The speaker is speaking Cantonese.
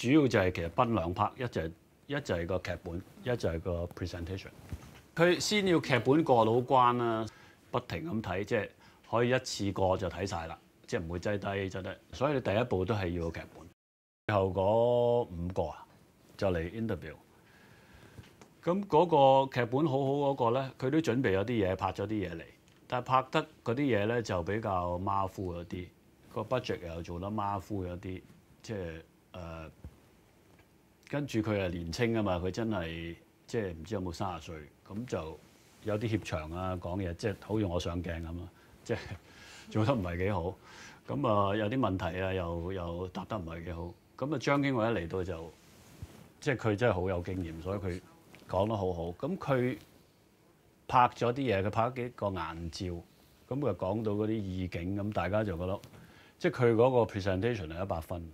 主要就係其實分兩 part，一就係個劇本，一就係個 presentation。佢先要劇本過到關啦，不停咁睇，即係可以一次過就睇晒啦，即係唔會擠低就得。所以你第一步都係要個劇本。最後嗰5個啊，就嚟 interview。咁嗰個劇本好好嗰個咧，佢都準備咗啲嘢，拍咗啲嘢嚟，但係拍得嗰啲嘢咧就比較馬虎咗啲，個 budget 又做得馬虎咗啲，即係跟住佢係年青啊嘛，佢真係即係唔知有冇30歲，咁就有啲怯場啊，講嘢即係好似我上鏡咁啊，即係做得唔係幾好，咁啊有啲問題啊，又答得唔係幾好，咁啊張經緯一嚟到就即係佢真係好有經驗，所以佢講得好好。咁佢拍咗啲嘢，佢拍咗幾個硬照，咁佢講到嗰啲意境，咁大家就覺得即係佢嗰個 presentation 係100分。